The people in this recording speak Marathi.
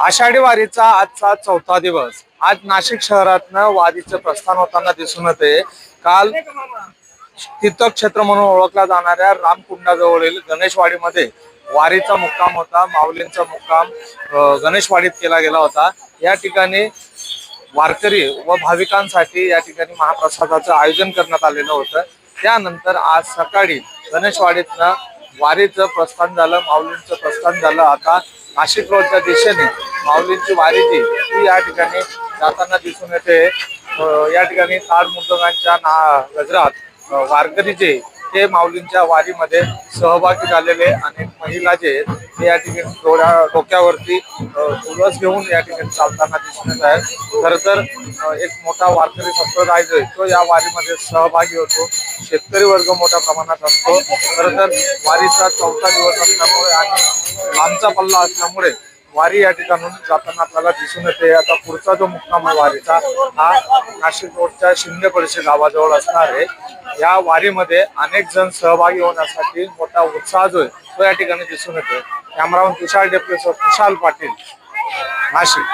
आषाढी वारीचा आजचा चौथा दिवस। आज नाशिक शहरातनं वारीचं प्रस्थान होताना दिसून येते। काल तीर्थक्षेत्र म्हणून ओळखला जाणाऱ्या रामकुंडाजवळील गणेशवाडीमध्ये वारीचा मुक्काम होता। माऊलींचा मुक्काम गणेशवाडीत केला गेला होता। या ठिकाणी वारकरी व भाविकांसाठी या ठिकाणी महाप्रसादाचं आयोजन करण्यात आलेलं होतं। त्यानंतर आज सकाळी गणेशवाडीतनं वारीचं प्रस्थान झालं, माऊलींचं प्रस्थान झालं। आता नाशिक रोडच्या दिशेने माऊलींची वारी जी ती या ठिकाणी जाताना दिसून येते। या ठिकाणी ताड मृदंगांच्या गजरात वारकरी जे ते माऊलींच्या वारीमध्ये सहभागी झालेले अनेक महिला जे ते या ठिकाणी डोक्यावरती तुळस घेऊन या ठिकाणी चालताना दिसून येत आहेत। खरं तर एक मोठा वारकरी संप्रदाय जो तो या वारीमध्ये सहभागी होतो। शेतकरी वर्ग मोठ्या प्रमाणात असतो। खरं तर वारीचा चौथा दिवस असल्यामुळे आणि लांबचा पल्ला असल्यामुळे वारी या ठिकाणून जाताना आपल्याला दिसून येते। आता पुढचा जो मुक्काम आहे वारीचा हा नाशिक रोडच्या शिंदे परिषद गावाजवळ असणार आहे। या वारीमध्ये अनेक जण सहभागी होण्यासाठी मोठा उत्साह जो आहे तो या ठिकाणी दिसून येतोय। कॅमेरामन तुषार डेपलेसह खुशाल पाटील, नाशिक।